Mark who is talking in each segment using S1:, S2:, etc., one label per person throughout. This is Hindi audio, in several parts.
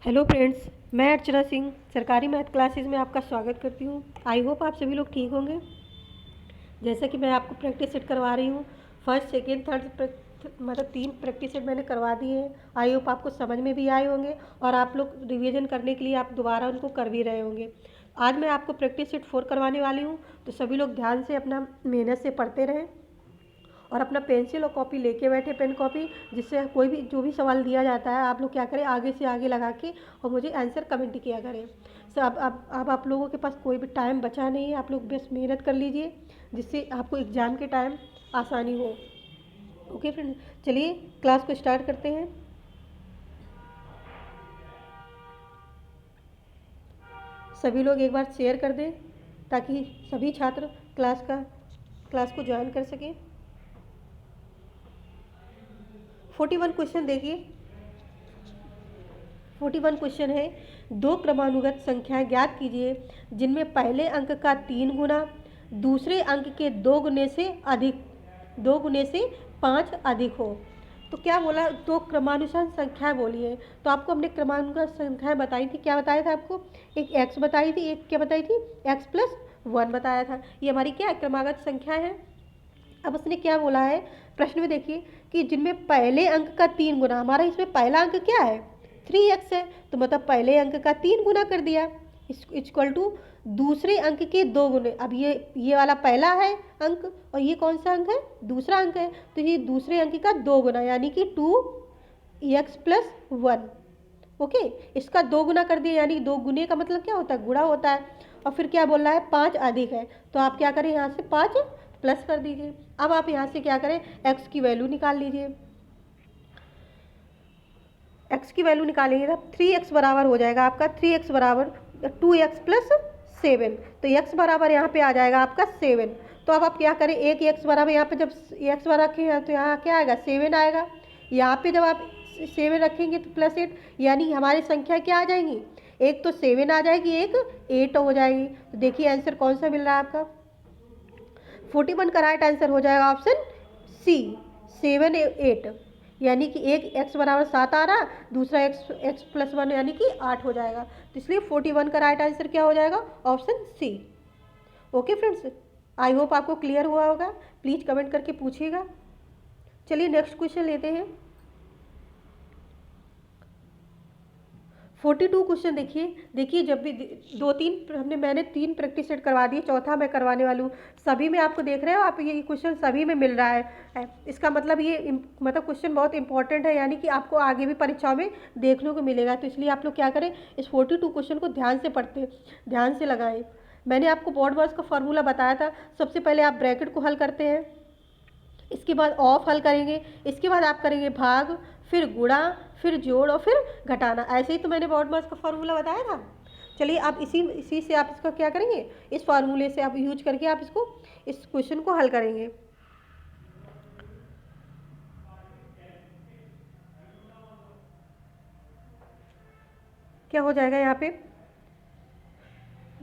S1: हेलो फ्रेंड्स, मैं अर्चना सिंह सरकारी मैथ क्लासेस में आपका स्वागत करती हूँ। आई होप आप सभी लोग ठीक होंगे। जैसा कि मैं आपको प्रैक्टिस सेट करवा रही हूँ, फर्स्ट सेकेंड थर्ड मतलब 3 प्रैक्टिस सेट मैंने करवा दिए हैं। आई होप आपको समझ में भी आए होंगे और आप लोग रिवीजन करने के लिए आप दोबारा उनको कर भी रहे होंगे। आज मैं आपको प्रैक्टिस सेट 4 करवाने वाली हूँ, तो सभी लोग ध्यान से अपना मेहनत से पढ़ते रहें और अपना पेंसिल और कॉपी लेके बैठे, पेन कॉपी, जिससे कोई भी जो भी सवाल दिया जाता है आप लोग क्या करें, आगे से आगे लगा के और मुझे आंसर कमेंट किया करें। सो अब आप लोगों के पास कोई भी टाइम बचा नहीं है, आप लोग बस मेहनत कर लीजिए जिससे आपको एग्ज़ाम के टाइम आसानी हो। ओके फ्रेंड, चलिए क्लास को स्टार्ट करते हैं। सभी लोग एक बार शेयर कर दें ताकि सभी छात्र क्लास को ज्वाइन कर सकें। 41 क्वेश्चन देखिए। 41 क्वेश्चन है, दो क्रमानुगत संख्याएं ज्ञात कीजिए जिनमें पहले अंक का 3 गुना दूसरे अंक के 2 गुने से 5 अधिक हो। तो क्या बोला, दो क्रमानुसार संख्याएं बोली है। तो आपको हमने क्रमानुसार संख्याएं बताई थी, क्या बताया था आपको, एक x बताई थी, एक क्या बताई थी, x+1 बताया था। ये हमारी क्या क्रमागत संख्याएं हैं। अब उसने क्या बोला है प्रश्न में, देखिए कि जिनमें पहले अंक का 3 गुना, हमारा इसमें पहला अंक क्या है 3x है, तो मतलब पहले अंक का 3 गुना कर दिया इक्वल टू दूसरे अंक के 2 गुने। अब ये वाला पहला है अंक और ये कौन सा अंक है, दूसरा अंक है, तो ये दूसरे अंक का 2 गुना यानी कि 2x+1। ओके, इसका 2 गुना कर दिया यानी 2 गुने का मतलब क्या होता है, गुणा होता है। और फिर क्या बोल रहा है 5 अधिक है, तो आप क्या करें यहाँ से 5 प्लस कर दीजिए। अब आप यहाँ से क्या करें, x की वैल्यू निकाल लीजिए। x की वैल्यू निकालेंगे तब 3x बराबर हो जाएगा आपका 3x बराबर 2x+7। तो x बराबर यहाँ पे आ जाएगा आपका 7। तो अब आप क्या करें, एक x बराबर यहाँ पे जब x बराबर रखेंगे तो यहाँ क्या आएगा 7 आएगा। यहाँ पे जब आप 7 रखेंगे तो +8 यानी हमारी संख्या क्या आ जाएंगी, एक तो 7 आ जाएगी, एक 8 हो जाएगी। तो देखिए आंसर कौन सा मिल रहा है आपका, 41 का राइट आंसर हो जाएगा ऑप्शन सी 7 8, यानी कि एक x बराबर 7 आ रहा, दूसरा x+1 यानी कि 8 हो जाएगा। तो इसलिए 41 का राइट आंसर क्या हो जाएगा, option C. Okay friends, I hope आपको क्लियर हुआ होगा, प्लीज़ कमेंट करके पूछिएगा। चलिए नेक्स्ट क्वेश्चन लेते हैं। 42 क्वेश्चन देखिए जब भी मैंने 3 प्रैक्टिस सेट करवा दिए, चौथा मैं करवाने वाली हूँ। सभी में आपको देख रहे हो आप, ये क्वेश्चन सभी में मिल रहा है। इसका मतलब मतलब क्वेश्चन बहुत इंपॉर्टेंट है, यानी कि आपको आगे भी परीक्षाओं में देखने को मिलेगा। तो इसलिए आप लोग क्या करें, इस 42 क्वेश्चन को ध्यान से लगाएं। मैंने आपको बोर्ड वाइज का फॉर्मूला बताया था। सबसे पहले आप ब्रैकेट को हल करते हैं, इसके बाद ऑफ हल करेंगे, इसके बाद आप करेंगे भाग, फिर गुणा, फिर जोड़ और फिर घटाना। ऐसे ही तो मैंने बोर्ड मास का फॉर्मूला बताया था। चलिए आप इसी से आप इसका क्या करेंगे, इस फार्मूले से आप यूज करके आप इस क्वेश्चन को हल करेंगे। क्या हो जाएगा यहाँ पे,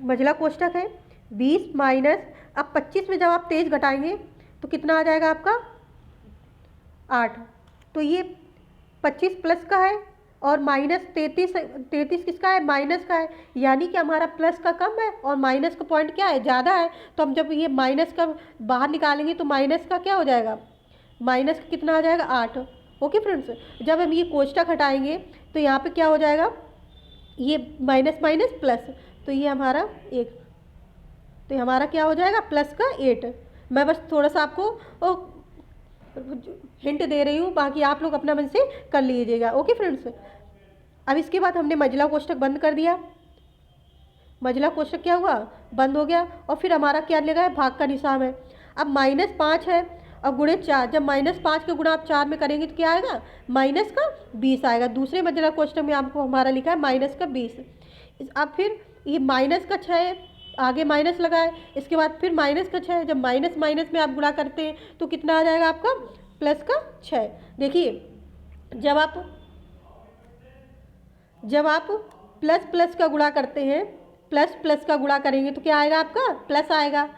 S1: मझला कोष्टक है 20 माइनस, अब 25 में जब आप तेज घटाएंगे तो कितना आ जाएगा आपका 8। तो ये 25 प्लस का है और माइनस 33 किसका है, माइनस का है, यानी कि हमारा प्लस का कम है और माइनस का पॉइंट क्या है, ज़्यादा है। तो हम जब ये माइनस का बाहर निकालेंगे तो माइनस का क्या हो जाएगा, माइनस का कितना आ जाएगा 8। ओके फ्रेंड्स, जब हम ये कोष्टक हटाएंगे तो यहाँ पे क्या हो जाएगा, ये माइनस माइनस प्लस, तो ये हमारा 1, तो हमारा क्या हो जाएगा प्लस का 8। मैं बस थोड़ा सा आपको हिंट दे रही हूँ, बाकी आप लोग अपना मन से कर लीजिएगा। ओके फ्रेंड्स, अब इसके बाद हमने मझला कोष्टक बंद कर दिया, मझला कोष्टक क्या हुआ, बंद हो गया। और फिर हमारा क्या लगा है, भाग का निशान है। अब -5 है और गुणे 4, जब -5 का गुणा आप 4 में करेंगे तो क्या आएगा, माइनस का 20 आएगा। दूसरे मझला कोष्टक में आपको हमारा लिखा है माइनस का 20। अब फिर ये माइनस का 6 आगे माइनस लगा है, इसके बाद फिर माइनस का 6, जब माइनस माइनस में आप गुणा करते हैं तो कितना आ जाएगा आपका, प्लस का 6। देखिए जब आप प्लस प्लस का गुणा करते हैं, प्लस प्लस का गुणा करेंगे तो क्या आएगा आपका, प्लस आएगा।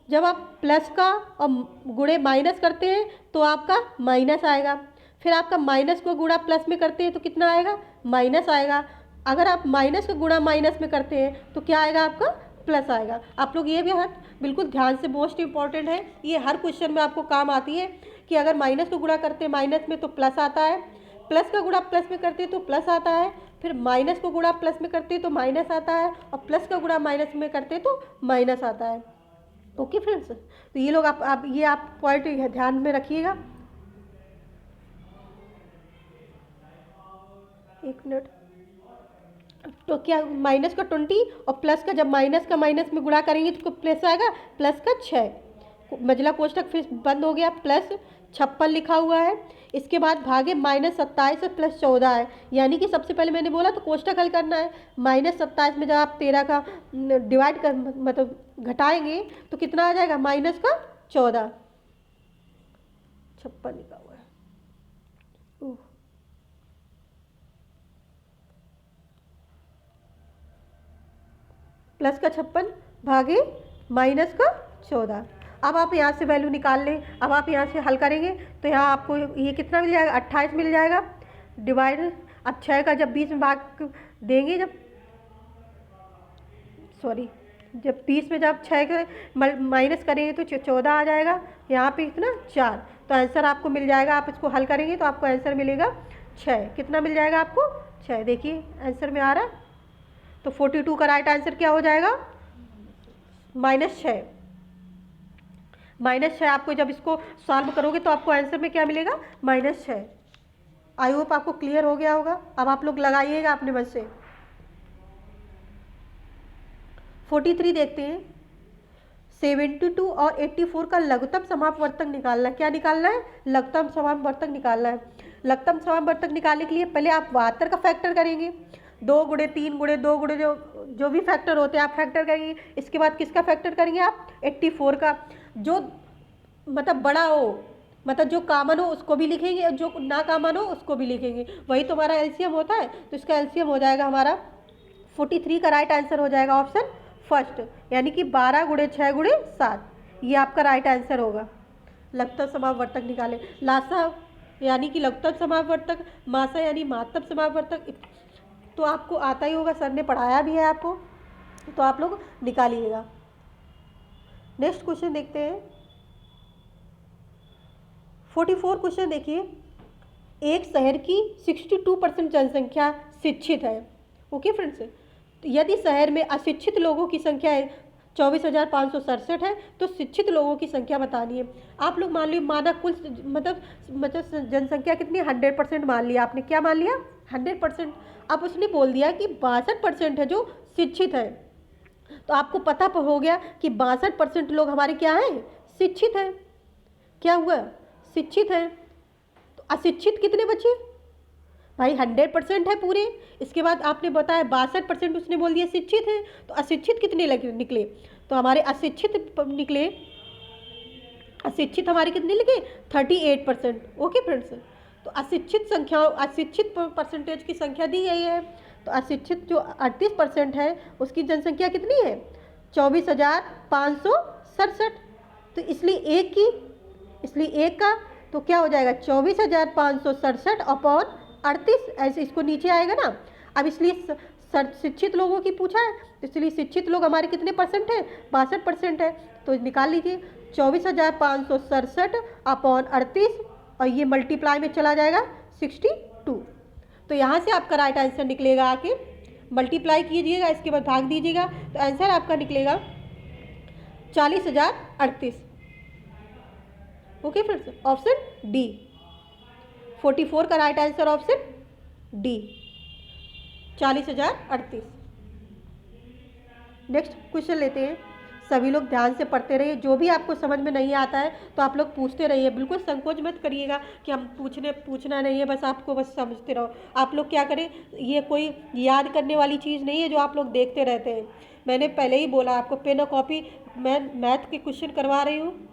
S1: जब आप प्लस का और गुणे माइनस करते हैं तो आपका माइनस आएगा। फिर आपका माइनस को गुणा प्लस में करते हैं तो कितना आएगा, माइनस आएगा। अगर आप माइनस का गुणा माइनस में करते हैं तो क्या आएगा आपका, प्लस आएगा। आप लोग ये भी बिल्कुल ध्यान से, मोस्ट इंपॉर्टेंट है ये, हर क्वेश्चन में आपको काम आती है कि अगर माइनस को गुणा करते हैं माइनस में तो प्लस आता है, प्लस का गुणा प्लस में करते हैं तो प्लस आता है, फिर माइनस को गुणा प्लस में करते हैं तो माइनस आता है, और प्लस का गुणा माइनस में करते हैं तो माइनस आता है। ओके फ्रेंड्स, तो ये लोग आप पॉइंट ध्यान में रखिएगा। एक मिनट, तो क्या माइनस का 20 और प्लस का, जब माइनस का माइनस में गुणा करेंगे तो प्लस आएगा, प्लस का 6, मझला कोष्टक फिर बंद हो गया, प्लस 56 लिखा हुआ है। इसके बाद भागे -27 और +14 है, यानी कि सबसे पहले मैंने बोला तो कोष्टक हल करना है। -27 में जब आप 13 का डिवाइड कर मतलब घटाएंगे तो कितना आ जाएगा, माइनस का 14, 56 लिखा हुआ है, प्लस का 56 भागे माइनस का 14। अब आप यहाँ से वैल्यू निकाल लें। अब आप यहाँ से हल करेंगे तो यहाँ आपको ये कितना मिल जाएगा, 28 मिल जाएगा, डिवाइड। अब 6 का जब 20 में भाग देंगे, जब 20 में जब 6 का माइनस करेंगे तो 14 आ जाएगा, यहाँ पे कितना 4, तो आंसर आपको मिल जाएगा। आप इसको हल करेंगे तो आपको आंसर मिलेगा 6। कितना मिल जाएगा आपको, 6। देखिए आंसर में आ रहा है, तो 42 का राइट आंसर क्या हो जाएगा, -6। -6 आपको जब इसको सॉल्व करोगे तो आपको आंसर में क्या मिलेगा, -6। आई होप आपको क्लियर हो गया होगा। अब आप लोग लगाइएगा अपने मन से। 43 देखते हैं। 72 और 84 का लघुत्तम समापवर्तक निकालना है। क्या निकालना है, लघुत्तम समापवर्तक निकालना है। लघुत्तम समापवर्तक निकालने के लिए पहले आप 72 का फैक्टर करेंगे, 2 गुणे 3 गुणे 2 गुणे जो भी फैक्टर होते हैं आप फैक्टर करेंगे। इसके बाद किसका फैक्टर करेंगे आप, 84 का। जो मतलब बड़ा हो, मतलब जो कॉमन हो उसको भी लिखेंगे, और जो ना कॉमन हो उसको भी लिखेंगे, वही तो हमारा एलसीएम होता है। तो इसका एलसीएम हो जाएगा हमारा 43 का राइट आंसर हो जाएगा ऑप्शन फर्स्ट, यानी कि 12 गुणे 6 गुणे 7, ये आपका राइट आंसर होगा। लघुत्तम समापवर्तक निकाले। लासा यानी कि लघुत्तम समापवर्तक, मासा यानी महत्तम समापवर्तक, तो आपको आता ही होगा, सर ने पढ़ाया भी है आपको, तो आप लोग निकालिएगा। नेक्स्ट क्वेश्चन देखते हैं। 44 क्वेश्चन देखिए। एक शहर की 62% जनसंख्या शिक्षित है। ओके फ्रेंड्स, यदि शहर में अशिक्षित लोगों की संख्या 24,567 है तो शिक्षित लोगों की संख्या बतानी है। आप लोग मान लीजिए, माना कुल मतलब जनसंख्या कितनी, 100% मान लिया आपने। क्या मान लिया, 100%। अब उसने बोल दिया कि 62% है जो शिक्षित है, तो आपको पता हो गया कि 62% लोग हमारे क्या हैं, शिक्षित हैं। क्या हुआ, शिक्षित हैं। तो अशिक्षित कितने बचे भाई, 100% है पूरे। इसके बाद आपने बताया 62% उसने बोल दिया शिक्षित है, तो अशिक्षित कितने निकले, तो हमारे अशिक्षित निकले, अशिक्षित हमारे कितने लिखे, 38%। ओके फ्रेंड्स, तो अशिक्षित संख्या, अशिक्षित परसेंटेज की संख्या दी गई है। तो अशिक्षित जो 38% है उसकी जनसंख्या कितनी है, 24,567। तो इसलिए एक का तो क्या हो जाएगा, 24,567 अपॉन 38, ऐसे इसको नीचे आएगा ना। अब इसलिए शिक्षित लोगों की पूछा है, इसलिए शिक्षित लोग हमारे कितने परसेंट है, 62% है। तो निकाल लीजिए 24,567 अपॉन 38, और ये मल्टीप्लाई में चला जाएगा 62। तो यहाँ से आपका राइट आंसर निकलेगा, आके मल्टीप्लाई कीजिएगा, इसके बाद भाग दीजिएगा, तो आंसर आपका निकलेगा 40,038। ओके फ्रेंड्स, ऑप्शन डी, 44 का right answer option D, 40,038। Next question लेते हैं। सभी लोग ध्यान से पढ़ते रहिए, जो भी आपको समझ में नहीं आता है तो आप लोग पूछते रहिए, बिल्कुल संकोच मत करिएगा कि हम पूछना नहीं है, बस आपको बस समझते रहो। आप लोग क्या करें, ये कोई याद करने वाली चीज़ नहीं है जो आप लोग देखते रहते हैं। मैंने पहले ही बोला आपको, पेन और कॉपी, मैं मैथ के क्वेश्चन करवा रही हूँ,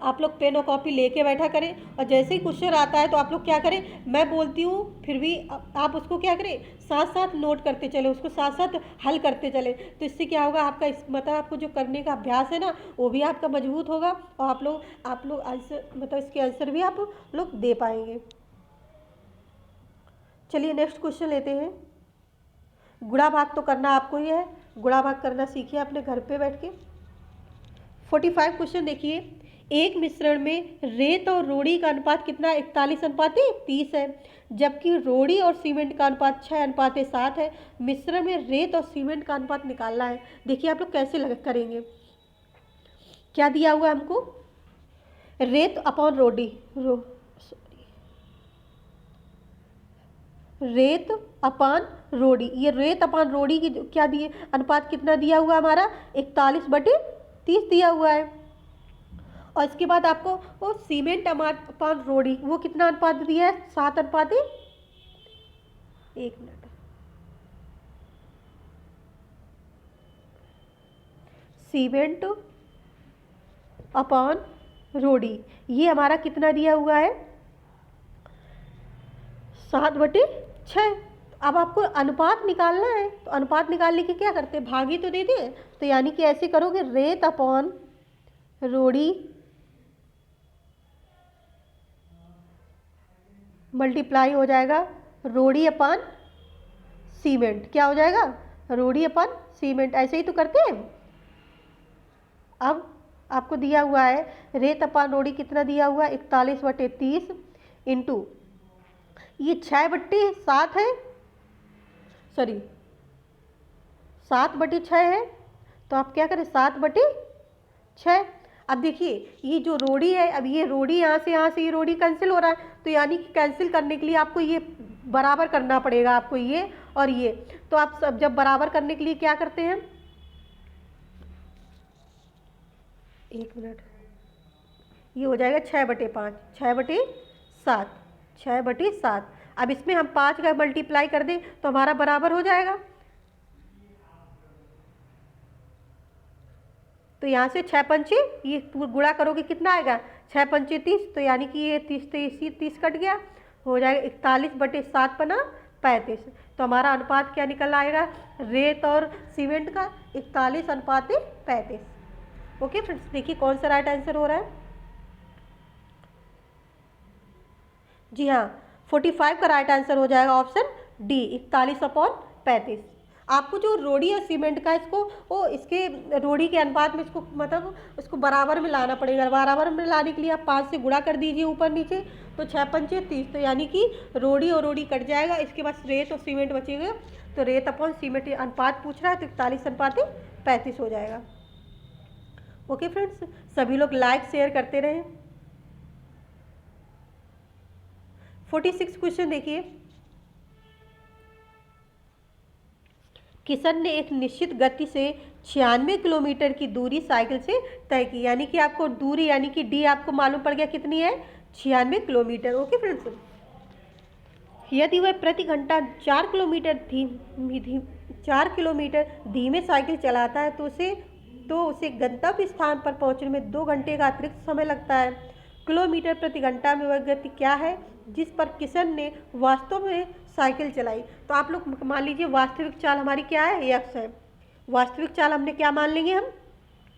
S1: आप लोग पेन और कॉपी लेके बैठा करें, और जैसे ही क्वेश्चन आता है तो आप लोग क्या करें, मैं बोलती हूँ फिर भी आप उसको क्या करें, साथ साथ नोट करते चले, उसको साथ साथ हल करते चले। तो इससे क्या होगा, आपका मतलब आपको जो करने का अभ्यास है ना, वो भी आपका मजबूत होगा, और आप लोग आंसर मतलब इसके आंसर भी आप लोग दे पाएंगे। चलिए नेक्स्ट क्वेश्चन लेते हैं। गुणा भाग तो करना आपको ही है, गुणा भाग करना सीखिए अपने घर पे बैठ के। 45 क्वेश्चन देखिए, एक मिश्रण में रेत और रोड़ी का अनुपात कितना है? 41:30 है, जबकि रोड़ी और सीमेंट का अनुपात 6:7 है। मिश्रण में रेत और सीमेंट का अनुपात निकालना है। देखिए आप लोग कैसे करेंगे। क्या दिया हुआ हमको? रेत अपॉन रोड़ी, रेत अपान रोड़ी। ये रेत अपान रोड़ी की क्या दिए अनुपात कितना दिया हुआ हमारा? 41/30 दिया हुआ है। और इसके बाद आपको वो सीमेंट अपान रोड़ी वो कितना अनुपात दिया है? 7:1। एक मिनट, सीमेंट अपॉन रोड़ी ये हमारा कितना दिया हुआ है? 7/6। अब आपको अनुपात निकालना है, तो अनुपात निकालने के क्या करते हैं? भागी तो देते हैं, तो यानी कि ऐसे करोगे, रेत अपॉन रोड़ी मल्टीप्लाई हो जाएगा रोड़ी अपान सीमेंट। क्या हो जाएगा? रोड़ी अपान सीमेंट। ऐसे ही तो करते हैं। अब आपको दिया हुआ है रेत अपान रोड़ी कितना दिया हुआ है? 41/30 इंटू ये 6/7 है, सॉरी 7/6 है। तो आप क्या करें? 7/6। अब देखिए ये जो रोड़ी है, अब ये रोड़ी यहाँ से ये रोड़ी कैंसिल हो रहा है, तो यानी कि कैंसिल करने के लिए आपको ये बराबर करना पड़ेगा, आपको ये और ये। तो आप सब जब बराबर करने के लिए क्या करते हैं? एक मिनट, ये हो जाएगा 6/5, 6/7, 6/7। अब इसमें हम 5 का मल्टीप्लाई कर दें तो हमारा बराबर हो जाएगा। तो यहाँ से 6×5 ये गुणा करोगे कितना आएगा? 6×5 30, तो यानी कि ये 30 कट गया, हो जाएगा 41/7 × 35। तो हमारा अनुपात क्या निकल आएगा? रेत और सीमेंट का 41:35। ओके फ्रेंड्स, देखिए कौन सा राइट आंसर हो रहा है। जी हाँ, 45 का राइट आंसर हो जाएगा ऑप्शन डी, 41/35। आपको जो रोड़ी और सीमेंट का इसके रोड़ी के अनुपात में इसको मतलब उसको बराबर में लाना पड़ेगा। बराबर में लाने के लिए आप 5 से गुणा कर दीजिए ऊपर नीचे, तो 6×5 30, तो यानी कि रोड़ी और रोड़ी कट जाएगा। इसके बाद रेत और सीमेंट बचेगा, तो रेत अपॉन सीमेंट अनुपात पूछ रहा है, तो 41:35 हो जाएगा। ओके फ्रेंड्स, सभी लोग लाइक शेयर करते रहें। 46 क्वेश्चन देखिए, किशन ने एक निश्चित गति से 96 किलोमीटर की दूरी साइकिल से तय की। यानी कि आपको दूरी यानी कि डी आपको मालूम पड़ गया कितनी है? 96 किलोमीटर। ओके फ्रेंड्स, यदि वह प्रति घंटा 4 किलोमीटर धीमे साइकिल चलाता है तो उसे गंतव्य स्थान पर पहुंचने में 2 घंटे का अतिरिक्त समय लगता है। किलोमीटर प्रति घंटा में वह गति क्या है जिस पर किशन ने वास्तव में साइकिल चलाई? तो आप लोग मान लीजिए वास्तविक चाल हमारी क्या है? एक्स है। वास्तविक चाल हमने क्या मान लेंगे? हम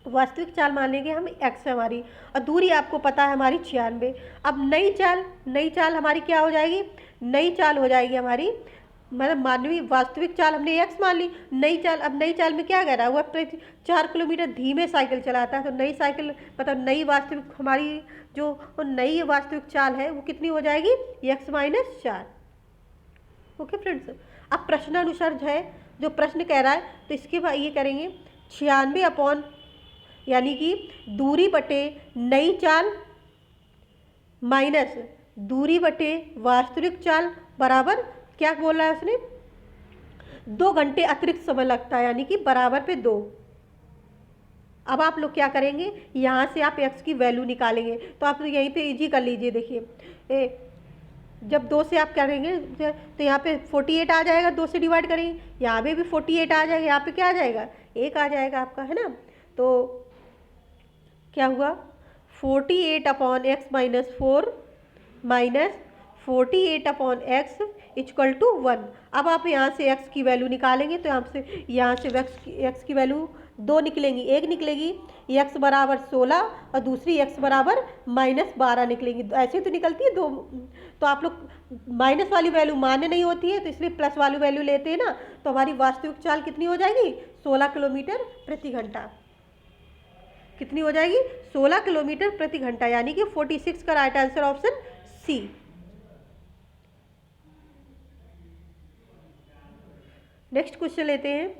S1: वास्तविक चाल मान लेंगे हम एक्स है हमारी, और दूरी आपको पता है हमारी 96। अब नई चाल हमारी क्या हो जाएगी? नई चाल हो जाएगी हमारी, मतलब मानवीय वास्तविक चाल हमने एक्स मान ली। अब नई चाल में क्या कह रहा है? वह प्रति 4 किलोमीटर धीमे साइकिल चलाता है, तो नई साइकिल मतलब नई वास्तविक हमारी जो नई वास्तविक चाल है वो कितनी हो जाएगी? x-4। ओके फ्रेंड्स, अब प्रश्नानुसार है जो प्रश्न कह रहा है, तो इसके बाद ये करेंगे 96 अपॉन यानी कि दूरी बटे नई चाल माइनस दूरी बटे वास्तविक चाल बराबर क्या बोल रहा है उसने? 2 घंटे अतिरिक्त समय लगता है, यानी कि बराबर पे 2। अब आप लोग क्या करेंगे? यहाँ से आप x की वैल्यू निकालेंगे, तो आप यहीं पे इजी कर लीजिए। देखिए जब 2 से आप करेंगे तो यहाँ पे 48 आ जाएगा, 2 से डिवाइड करेंगे, यहाँ पे भी 48 आ जाएगा, यहाँ पे क्या आ जाएगा? 1 आ जाएगा आपका, है ना। तो क्या हुआ? 48/x - 4 minus 48/x equal to 1। अब आप यहाँ से x की वैल्यू निकालेंगे तो यहाँ से x की वैल्यू 2 निकलेंगी, एक निकलेगी x बराबर 16 और दूसरी x बराबर -12 निकलेंगी। ऐसे तो निकलती है दो, तो आप लोग माइनस वाली वैल्यू मान्य नहीं होती है तो इसलिए प्लस वाली वैल्यू लेते हैं ना, तो हमारी वास्तविक चाल कितनी हो जाएगी 16 किलोमीटर प्रति घंटा। कितनी हो जाएगी 16 किलोमीटर प्रति घंटा, यानी कि 46 का right answer option C. Next question लेते हैं।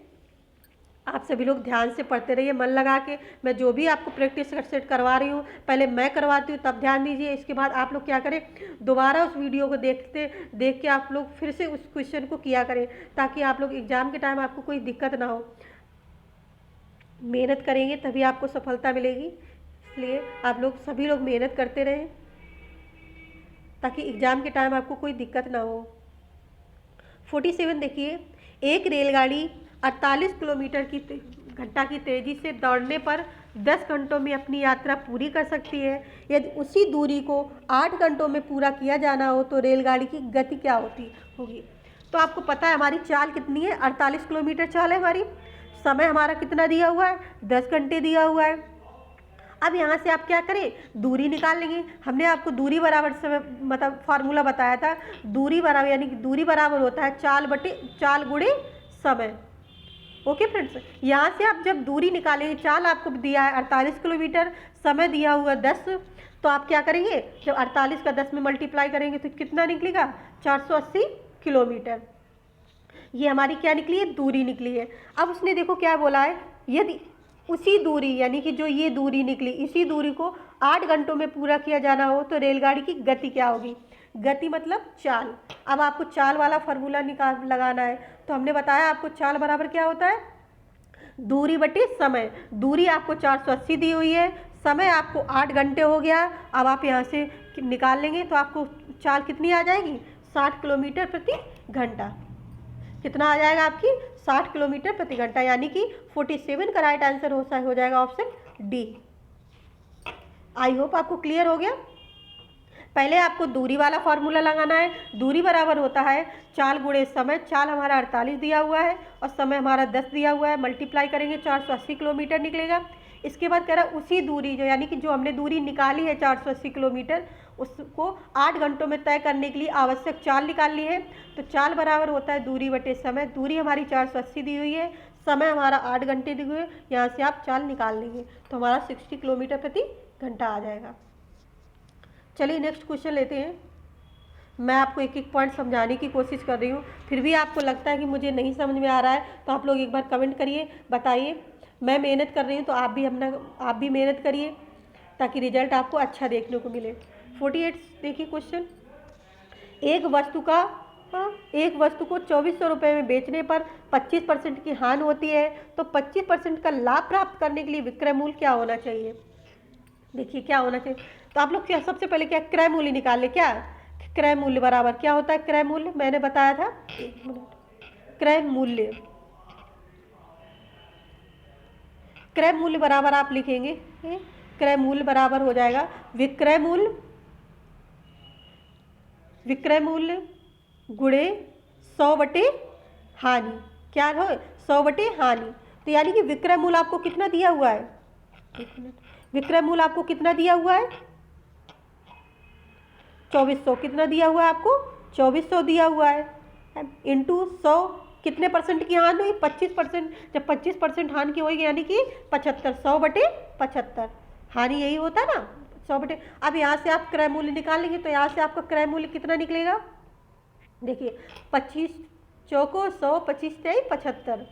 S1: आप सभी लोग ध्यान से पढ़ते रहिए, मन लगा के। मैं जो भी आपको प्रैक्टिस सेट करवा रही हूँ पहले मैं करवाती हूँ, तब ध्यान दीजिए। इसके बाद आप लोग क्या करें, दोबारा उस वीडियो को देख के आप लोग फिर से उस क्वेश्चन को किया करें, ताकि आप लोग एग्जाम के टाइम आपको कोई दिक्कत ना हो। मेहनत करेंगे तभी आपको सफलता मिलेगी, इसलिए आप लोग सभी लोग मेहनत करते रहें ताकि एग्ज़ाम के टाइम आपको कोई दिक्कत ना हो। 47 देखिए, एक रेलगाड़ी 48 किलोमीटर की घंटा की तेज़ी से दौड़ने पर 10 घंटों में अपनी यात्रा पूरी कर सकती है। यदि उसी दूरी को 8 घंटों में पूरा किया जाना हो तो रेलगाड़ी की गति क्या होगी। तो आपको पता है हमारी चाल कितनी है, 48 किलोमीटर चाल है हमारी। समय हमारा कितना दिया हुआ है, 10 घंटे दिया हुआ है। अब यहाँ से आप क्या करें, दूरी निकाल लेंगे। हमने आपको दूरी बराबर समय मतलब फार्मूला बताया था, दूरी बराबर यानी कि दूरी बराबर होता है चाल गुणे समय। ओके फ्रेंड्स, यहाँ से आप जब दूरी निकालेंगे, चाल आपको दिया है 48 किलोमीटर, समय दिया हुआ 10, तो आप क्या करेंगे, जब 48 का 10 में मल्टीप्लाई करेंगे तो कितना निकलेगा 480 किलोमीटर। ये हमारी क्या निकली है, दूरी निकली है। अब उसने देखो क्या बोला है, यदि उसी दूरी यानी कि जो ये दूरी निकली, इसी दूरी को 8 घंटों में पूरा किया जाना हो तो रेलगाड़ी की गति क्या होगी। गति मतलब चाल। अब आपको चाल वाला फार्मूला लगाना है, तो हमने बताया आपको चाल बराबर क्या होता है, दूरी बटे समय। दूरी आपको 480 दी हुई है, समय आपको 8 घंटे हो गया। अब आप यहाँ से निकाल लेंगे तो आपको चाल कितनी आ जाएगी, 60 किलोमीटर प्रति घंटा। कितना आ जाएगा आपकी 60 किलोमीटर प्रति घंटा, यानी कि 47 का राइट आंसर हो जाएगा ऑप्शन डी। आई होप आपको क्लियर हो गया। पहले आपको दूरी वाला फार्मूला लगाना है। दूरी बराबर होता है चाल गुणे समय। चाल हमारा 48 दिया हुआ है और समय हमारा 10 दिया हुआ है, मल्टीप्लाई करेंगे 480 किलोमीटर निकलेगा। इसके बाद कह रहा है उसी दूरी जो यानी कि जो हमने दूरी निकाली है 480 किलोमीटर, उसको 8 घंटों में तय करने के लिए आवश्यक चाल निकालनी है। तो चाल बराबर होता है दूरी बटे समय। दूरी हमारी 480 दी हुई है, समय हमारा 8 घंटे दिए हुए, यहाँ से आप चाल निकाल लेंगे तो हमारा 60 किलोमीटर प्रति घंटा आ जाएगा। चलिए नेक्स्ट क्वेश्चन लेते हैं। मैं आपको एक एक पॉइंट समझाने की कोशिश कर रही हूँ, फिर भी आपको लगता है कि मुझे नहीं समझ में आ रहा है तो आप लोग एक बार कमेंट करिए, बताइए। मैं मेहनत कर रही हूँ तो आप भी मेहनत करिए ताकि रिजल्ट आपको अच्छा देखने को मिले। 48 देखिए क्वेश्चन, एक वस्तु को 2400 रुपये में बेचने पर 25% की हानि होती है, तो 25% का लाभ प्राप्त करने के लिए विक्रय मूल्य क्या होना चाहिए। देखिए क्या होना चाहिए, तो आप लोग क्या सबसे पहले क्या क्रय मूल्य निकाल ले। क्या क्रय मूल्य बराबर क्या होता है, क्रय मूल्य मैंने बताया था, एक मिनट। क्रय मूल्य बराबर आप लिखेंगे, क्रय मूल्य बराबर हो जाएगा विक्रय मूल्य गुणे 100 बटे हानि। क्या हो 100 बटे हानि। तो यानी कि विक्रय मूल्य आपको कितना दिया हुआ है, एक मिनट, विक्रय मूल्य आपको कितना दिया हुआ है 2400। कितना दिया हुआ है आपको 2400 दिया हुआ है, इंटू 100 कितने परसेंट की हानि हुई 25%। जब 25% हानि की होगी यानी कि 75, 100 बटे 75 हानि यही होता है ना 100 बटे। अब यहाँ से आप क्रय मूल्य निकाल लेंगे तो यहाँ से आपका क्रय मूल्य कितना निकलेगा, देखिए 25 चौको 100, 25 तेई 75,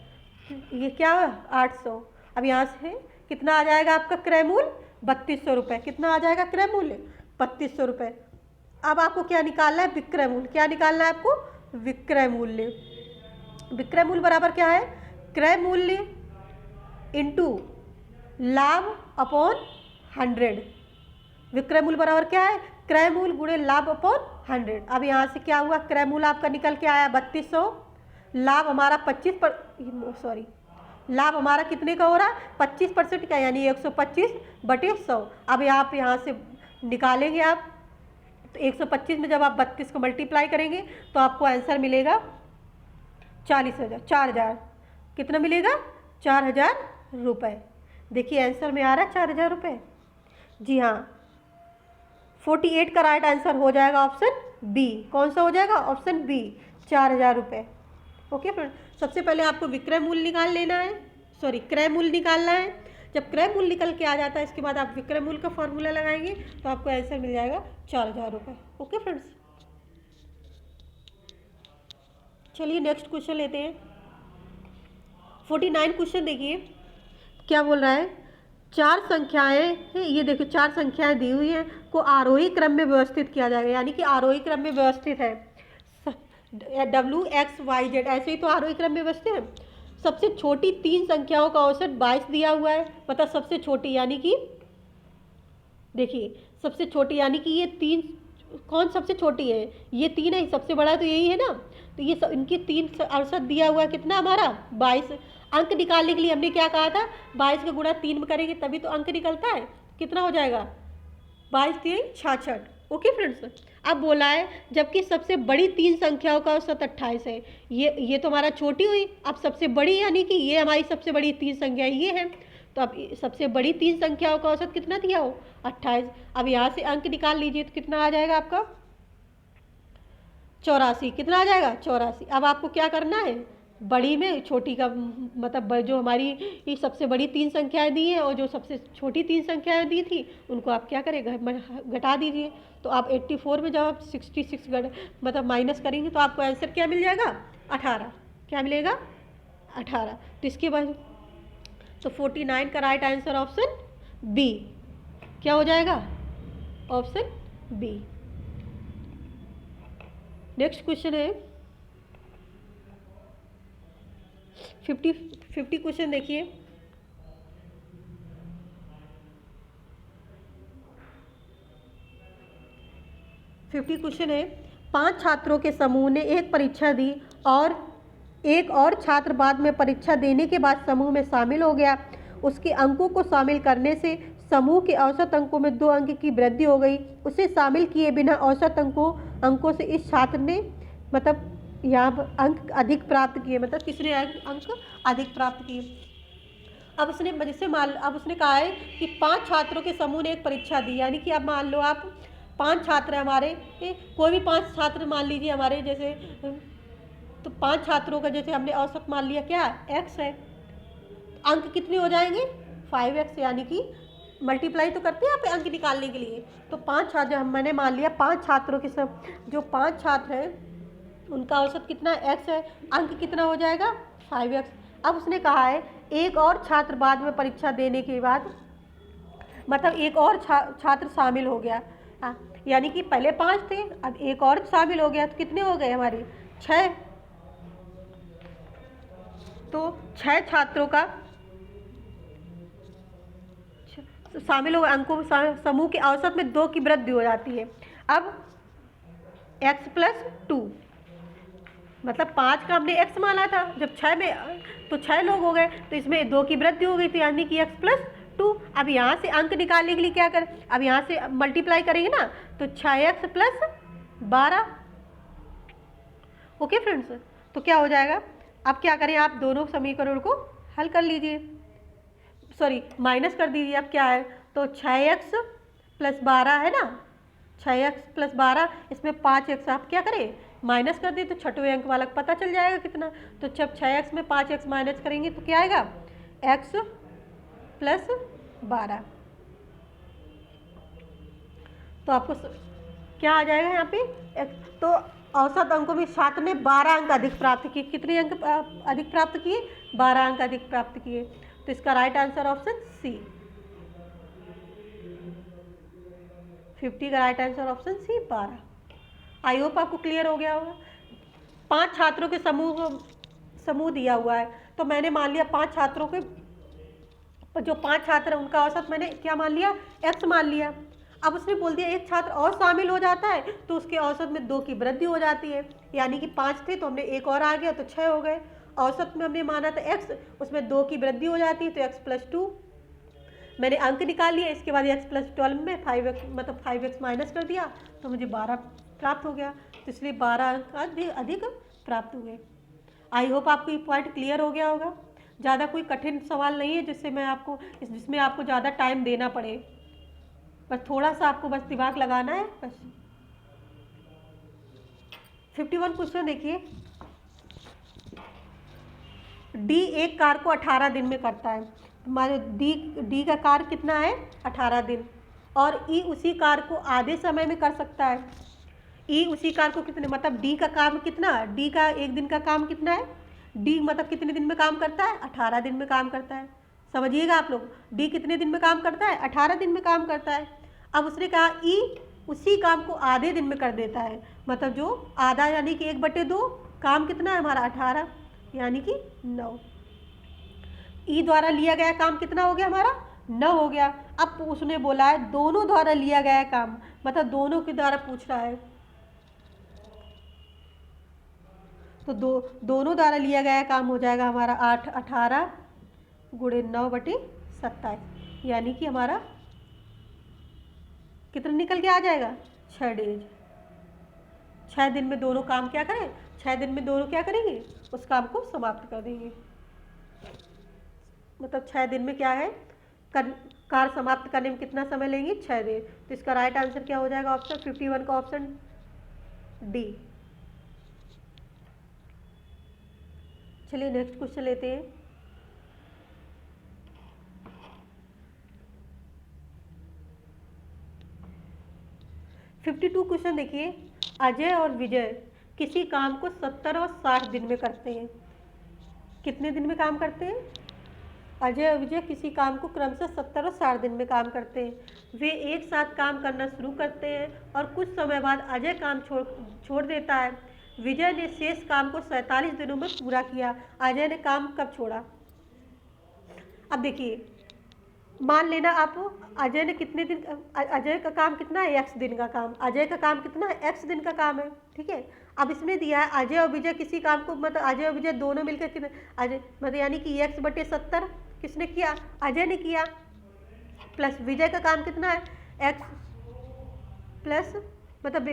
S1: ये क्या 800। अब यहाँ से कितना आ जाएगा आपका क्रय मूल्य 3200 रुपये। कितना आ जाएगा क्रय मूल्य 3200 रुपये। अब आपको क्या निकालना है, विक्रय मूल्य। क्या निकालना है आपको, विक्रय मूल्य। विक्रय मूल्य बराबर क्या है, क्रय मूल्य इंटू लाभ अपॉन 100। विक्रय मूल्य बराबर क्या है, क्रय मूल्य गुणे लाभ अपॉन 100। अब यहाँ से क्या हुआ, क्रय मूल्य आपका निकल के आया 3200, लाभ हमारा लाभ हमारा कितने का हो रहा है 25% का, यानी 125 बटे 100। अब आप यहाँ से निकालेंगे आप तो 125 में जब आप 32 को मल्टीप्लाई करेंगे तो आपको आंसर मिलेगा 40,000, 4,000। कितना मिलेगा? 4,000 रुपये। देखिए आंसर में आ रहा है 4,000 रुपये। जी हाँ, 48 का राइट आंसर हो जाएगा ऑप्शन बी। कौन सा हो जाएगा? ऑप्शन बी, 4,000 रुपये। ओके फ्रेंड, सबसे पहले आपको विक्रय मूल्य निकाल लेना है, सॉरी क्रय मूल्य निकालना है। जब क्रय मूल्य निकल के आ जाता है इसके बाद आप विक्रय मूल्य का फॉर्मूला लगाएंगे तो आपको आंसर मिल जाएगा 4,000 रुपये। ओके फ्रेंड्स, चलिए नेक्स्ट क्वेश्चन लेते हैं। 49 क्वेश्चन देखिए क्या बोल रहा है। 4 संख्याएं हैं, ये देखो 4 संख्याएं दी हुई हैं, को आरोही क्रम में व्यवस्थित किया जाएगा, यानी कि आरोही क्रम में व्यवस्थित है। W X Y Z ऐसे ही तो आरोही क्रम में व्यवस्थित है। सबसे छोटी 3 संख्याओं का औसत 22 दिया हुआ है। मतलब सबसे छोटी यानी कि देखिए सबसे छोटी यानी कि ये 3 कौन सबसे छोटी है? ये 3 है, सबसे बड़ा तो यही है ना। तो ये सब इनकी 3 औसत दिया हुआ है, कितना हमारा 22। अंक निकालने के लिए हमने क्या कहा था? 22 का गुणा 3 में करेंगे तभी तो अंक निकलता है। कितना हो जाएगा? 22 3 66। ओके फ्रेंड्स, अब बोला है जबकि सबसे बड़ी 3 संख्याओं का औसत 28 है। ये तो हमारा छोटी हुई। अब सबसे बड़ी यानी कि ये हमारी सबसे बड़ी 3 संख्या ये है। तो अब सबसे बड़ी 3 संख्याओं का औसत कितना दिया हो? 28। अब यहाँ से अंक निकाल लीजिए तो कितना आ जाएगा आपका? 84। कितना आ जाएगा? 84। अब आपको क्या करना है? बड़ी में छोटी का मतलब जो हमारी ये सबसे बड़ी 3 संख्याएं दी हैं और जो सबसे छोटी 3 संख्याएं दी थी उनको आप क्या करें? घटा दीजिए। तो आप 84 में जब आप 66 मतलब माइनस करेंगे तो आपको आंसर क्या मिल जाएगा? 18। क्या मिलेगा? 18। तो इसके बाद तो 49 का राइट आंसर ऑप्शन बी। क्या हो जाएगा? Option B. नेक्स्ट क्वेश्चन है 50 क्वेश्चन देखिए। क्वेश्चन है 5 छात्रों के समूह ने एक परीक्षा दी और एक और छात्र बाद में परीक्षा देने के बाद समूह में शामिल हो गया। उसके अंकों को शामिल करने से समूह के औसत अंकों में 2 अंक की वृद्धि हो गई। उसे शामिल किए बिना औसत अंकों से इस छात्र ने मतलब यहाँ पर अंक अधिक प्राप्त किए। मतलब किसने अंक अधिक प्राप्त किए? अब उसने जैसे अब उसने कहा है कि 5 छात्रों के समूह ने एक परीक्षा दी, यानी कि अब मान लो आप 5 छात्र हैं हमारे, कोई भी 5 छात्र मान लीजिए हमारे जैसे, तो 5 छात्रों का जैसे हमने औसत मान लिया क्या? x है। अंक कितने हो जाएंगे? 5x, यानी कि मल्टीप्लाई तो करते हैं यहाँ पे अंक निकालने के लिए। तो 5 छात्र मैंने मान लिया 5 छात्रों के सब जो 5 छात्र हैं उनका औसत कितना x है, अंक कितना हो जाएगा? 5x। अब उसने कहा है एक और छात्र बाद में परीक्षा देने के बाद मतलब एक और छात्र शामिल हो गया, यानी कि पहले 5 थे अब एक और शामिल हो गया तो कितने हो गए हमारे? 6। तो 6 छात्रों का शामिल हो अंकों समूह के औसत में 2 की वृद्धि हो जाती है। अब x + 2 मतलब 5 का हमने x माना था, जब 6 में तो 6 लोग हो गए तो इसमें 2 की वृद्धि हो गई, तो यानी कि x + 2। अब यहाँ से अंक निकालने के लिए क्या करें? अब यहाँ से मल्टीप्लाई करेंगे ना तो 6x + 12। ओके फ्रेंड्स, तो क्या हो जाएगा? अब क्या करें? आप दोनों समीकरणों को हल कर लीजिए, सॉरी माइनस कर दीजिए। अब क्या है? तो 6x + 12 है ना, 6x + 12, इसमें 5x आप क्या करें? माइनस कर दिए तो छठवें अंक वाला पता चल जाएगा कितना। तो जब 6x में 5x माइनस करेंगे तो क्या आएगा? x + 12। तो आपको क्या आ जाएगा यहाँ पे? तो औसत अंकों में छात्र ने 12 अंक अधिक प्राप्त किए। कितने अंक अधिक प्राप्त किए? 12 अंक अधिक प्राप्त किए। तो इसका राइट आंसर ऑप्शन सी। 50 का right answer option C 12। I hope आपको क्लियर हो गया होगा। 5 छात्रों के समूह दिया हुआ है, तो मैंने मान लिया 5 छात्रों के जो 5 छात्र हैं उनका औसत मैंने क्या मान लिया? x मान लिया। अब उसने बोल दिया एक छात्र और शामिल हो जाता है तो उसके औसत में 2 की वृद्धि हो जाती है, यानी कि 5 थे तो हमने एक और आ गया तो 6 हो गए। औसत में हमने माना था x, उसमें 2 की वृद्धि हो जाती है तो x + 2। मैंने अंक निकाल लिया, इसके बाद x+12 में 5x मतलब 5x माइनस कर दिया तो मुझे 12 प्राप्त हो गया, तो इसलिए 12 अंक अधिक प्राप्त हुए। आई होप आपको ये पॉइंट क्लियर हो गया होगा। ज़्यादा कोई कठिन सवाल नहीं है जिसमें आपको ज़्यादा टाइम देना पड़े, बस थोड़ा सा आपको बस दिमाग लगाना है बस। 51 क्वेश्चन देखिए, डी एक कार को 18 दिन में करता है। हमारे डी का कार्य कितना है 18 दिन, और ई उसी कार को आधे समय में कर सकता है। ई उसी कार को कितने मतलब डी का काम कितना, डी का एक दिन का काम कितना है, डी मतलब कितने दिन में काम करता है 18 दिन में काम करता है। समझिएगा आप लोग, डी कितने दिन में काम करता है 18 दिन में काम करता है। अब उसने कहा ई उसी काम को आधे दिन में कर देता है, मतलब जो आधा यानी कि 1/2 काम कितना है हमारा 18 यानी कि 9। ई द्वारा लिया गया काम कितना हो गया हमारा 9 हो गया। अब उसने बोला है दोनों द्वारा लिया गया काम, मतलब दोनों के द्वारा पूछ रहा है, तो दोनों द्वारा लिया गया काम हो जाएगा हमारा 18 गुणे 9/27 यानी कि हमारा कितना निकल के आ जाएगा 6 डेज। 6 दिन में दोनों काम क्या करें, 6 दिन में दोनों क्या करेंगे उस काम को समाप्त कर देंगे। मतलब 6 दिन में क्या है कार्य समाप्त करने में कितना समय लेंगे 6 दिन। तो इसका राइट आंसर क्या हो जाएगा ऑप्शन 51 का ऑप्शन डी। चलिए नेक्स्ट क्वेश्चन लेते हैं। क्वेश्चन देखिए, अजय और विजय किसी काम को 70 और 60 दिन में करते हैं। कितने दिन में काम करते हैं, अजय और विजय किसी काम को क्रमशः 70 और 60 दिन में काम करते हैं। वे एक साथ काम करना शुरू करते हैं और कुछ समय बाद अजय काम छोड़ देता है। विजय ने शेष काम को 47 दिनों में पूरा किया। अजय ने काम कब छोड़ा। अब देखिए, मान लेना आप अजय ने कितने दिन, अजय का काम कितना है x दिन का काम, अजय का काम कितना है x दिन का काम है, ठीक है। अब इसमें दिया है अजय और विजय किसी काम को, मतलब अजय और विजय दोनों मिलकर कितने, अजय मतलब यानी कि x/70 किसने किया, अजय ने किया, प्लस विजय का काम कितना है x प्लस मतलब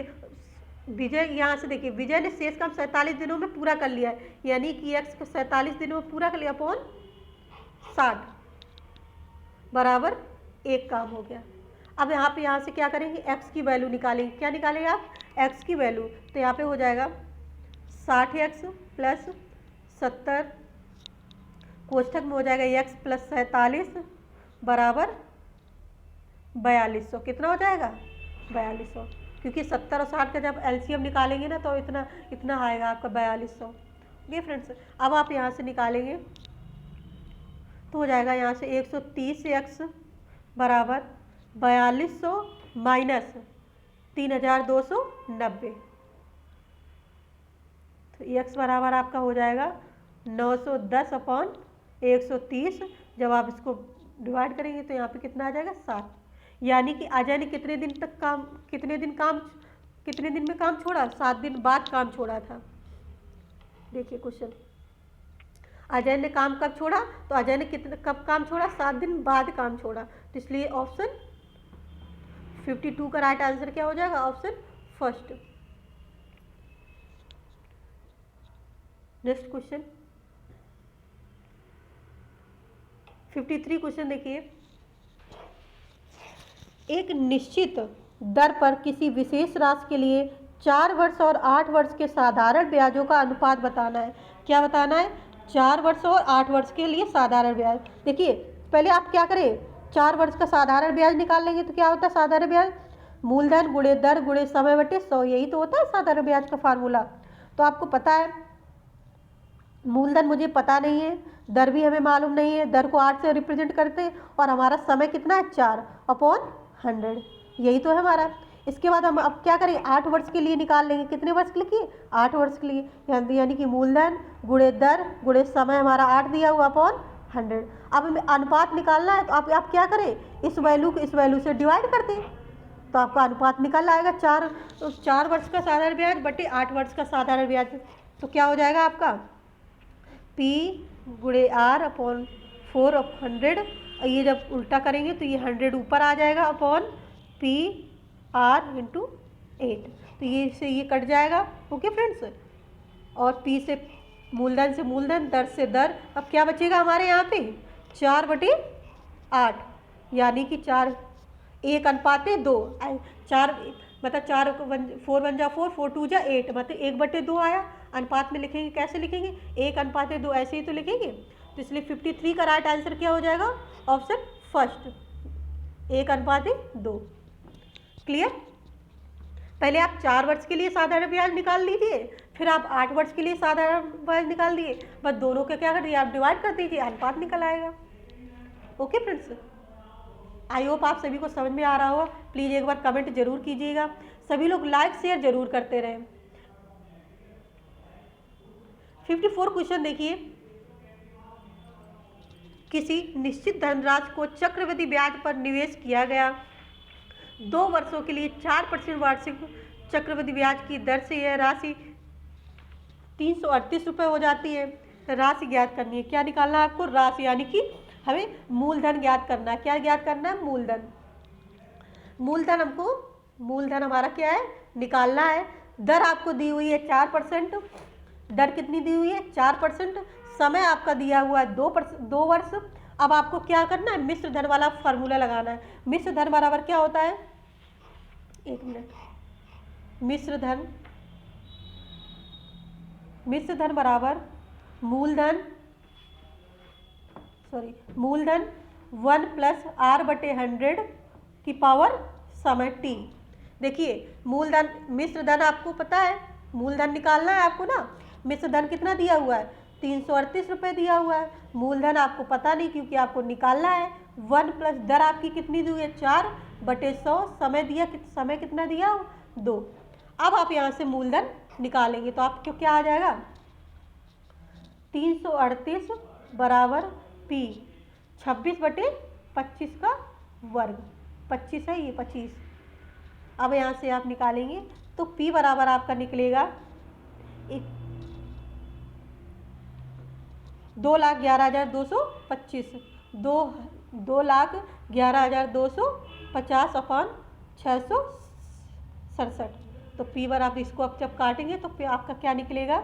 S1: विजय, यहाँ से देखिए विजय ने शेष काम 47 दिनों में पूरा कर लिया है, यानी कि x को 47 दिनों में पूरा कर लिया अपॉन 60 बराबर 1 काम हो गया। अब यहाँ से क्या करेंगे x की वैल्यू निकालेंगे। क्या निकालेंगे आप x की वैल्यू, तो यहाँ पे हो जाएगा 60x प्लस 70 कोष्ठक में हो जाएगा x प्लस 47 बराबर 4200। कितना हो जाएगा 4200, क्योंकि 70 और 60 का जब एलसीएम निकालेंगे ना तो इतना आएगा आपका 4200। ओके फ्रेंड्स, अब आप यहाँ से निकालेंगे तो हो जाएगा यहाँ से 130x बराबर 4200 माइनस 3290, तो x बराबर आपका हो जाएगा 910 अपॉन 130। जब आप इसको डिवाइड करेंगे तो यहाँ पे कितना आ जाएगा 7, यानी कि अजय ने कितने दिन में काम छोड़ा, 7 दिन बाद काम छोड़ा था। देखिए क्वेश्चन, अजय ने काम कब छोड़ा, तो अजय ने कब काम छोड़ा 7 दिन बाद काम छोड़ा, तो इसलिए ऑप्शन 52 का राइट आंसर क्या हो जाएगा option first. Next question 53 question देखिए, एक निश्चित दर पर किसी विशेष राशि के लिए 4 वर्ष और 8 वर्ष के साधारण ब्याजों का अनुपात बताना है। क्या बताना है, 4 वर्ष और 8 वर्ष के लिए साधारण ब्याज। देखिए पहले आप क्या करें, 4 वर्ष का साधारण ब्याज निकाल लेंगे तो क्या होता है साधारण ब्याज, मूलधन गुणे दर गुणे समय बटे 100, यही तो होता है साधारण ब्याज का फार्मूला। तो आपको पता है मूलधन मुझे पता नहीं है, दर भी हमें मालूम नहीं है, दर को 8 से रिप्रेजेंट करते हैं और हमारा समय कितना है 4/100, यही तो है हमारा। इसके बाद हम अब क्या करेंगे 8 वर्ष के लिए निकाल लेंगे। कितने वर्ष के लिए, 8 वर्ष के लिए, यानी कि मूलधन गुणे दर गुणे समय हमारा 8 दिया हुआ अपॉन 100। अब हमें अनुपात निकालना है तो आप क्या करें, इस वैल्यू को इस वैल्यू से डिवाइड कर दें तो आपका अनुपात निकल आएगा 4 वर्ष का साधारण ब्याज बटे 8 वर्ष का साधारण ब्याज। तो क्या हो जाएगा आपका P गुणे R अपॉन 4/100 और ये जब उल्टा करेंगे तो ये 100 ऊपर आ जाएगा अपॉन पी आर इंटू 8, तो ये से ये कट जाएगा। ओके फ्रेंड्स, और पी से मूलधन, दर से दर, अब क्या बचेगा हमारे यहाँ पे 4/8, यानी कि 4 1:2, 4 मतलब 4 4 1 जा 4, 4 2 जा 8, मतलब 1/2 आया। अनुपात में लिखेंगे, कैसे लिखेंगे 1:2, ऐसे ही तो लिखेंगे। तो इसलिए 53 का राइट आंसर क्या हो जाएगा, ऑप्शन फर्स्ट 1:2। क्लियर। पहले आप 4 वर्ष के लिए साधारण ब्याज निकाल लीजिए, फिर आप 8 वर्ष के लिए साधारण ब्याज निकाल दिए, बस दोनों के क्या कर दिए आप डिवाइड कर दीजिए, अनुपात निकल आएगा। ओके फ्रेंड्स, आई होप आप सभी को समझ में आ रहा होगा। प्लीज़ एक बार कमेंट जरूर कीजिएगा, सभी लोग लाइक शेयर जरूर करते रहें। 54 क्वेश्चन देखिए, किसी निश्चित धनराशि को चक्रवृद्धि ब्याज पर निवेश किया गया, 2 वर्षों के लिए 4% वार्षिक चक्रवृद्धि ब्याज की दर से यह राशि 338 रुपये हो जाती है। राशि ज्ञात करनी है, क्या निकालना है आपको, राशि, यानी कि हमें मूलधन ज्ञात करना है। क्या ज्ञात करना है, मूलधन। मूलधन हमको, मूलधन हमारा क्या है, निकालना है। दर आपको दी हुई है 4%, दर कितनी दी हुई है 4%, समय आपका दिया हुआ है 2 वर्ष। अब आपको क्या करना है, मिश्र धन वाला फार्मूला लगाना है। मिश्र धन बराबर क्या होता है, एक मिनट, मिश्र धन बराबर मूलधन 1 + r/100 की पावर समय t। देखिए मूलधन, मिश्र धन आपको पता है, मूलधन निकालना है आपको ना। मिश्र धन कितना दिया हुआ है, 338 रुपये दिया हुआ है। मूलधन आपको पता नहीं, क्योंकि आपको निकालना है। 1 प्लस दर आपकी कितनी दी हुई है 4/100, समय दिया, समय कितना दिया 2। अब आप यहाँ से मूलधन निकालेंगे तो आपको क्या आ जाएगा, 338 बराबर P 26/25 का वर्ग, 25 है ये 25। अब यहाँ से आप निकालेंगे तो P बराबर आपका निकलेगा 2,11,225, 2,11,250 अपॉन 667। तो P बर आप इसको अब जब काटेंगे तो आपका क्या निकलेगा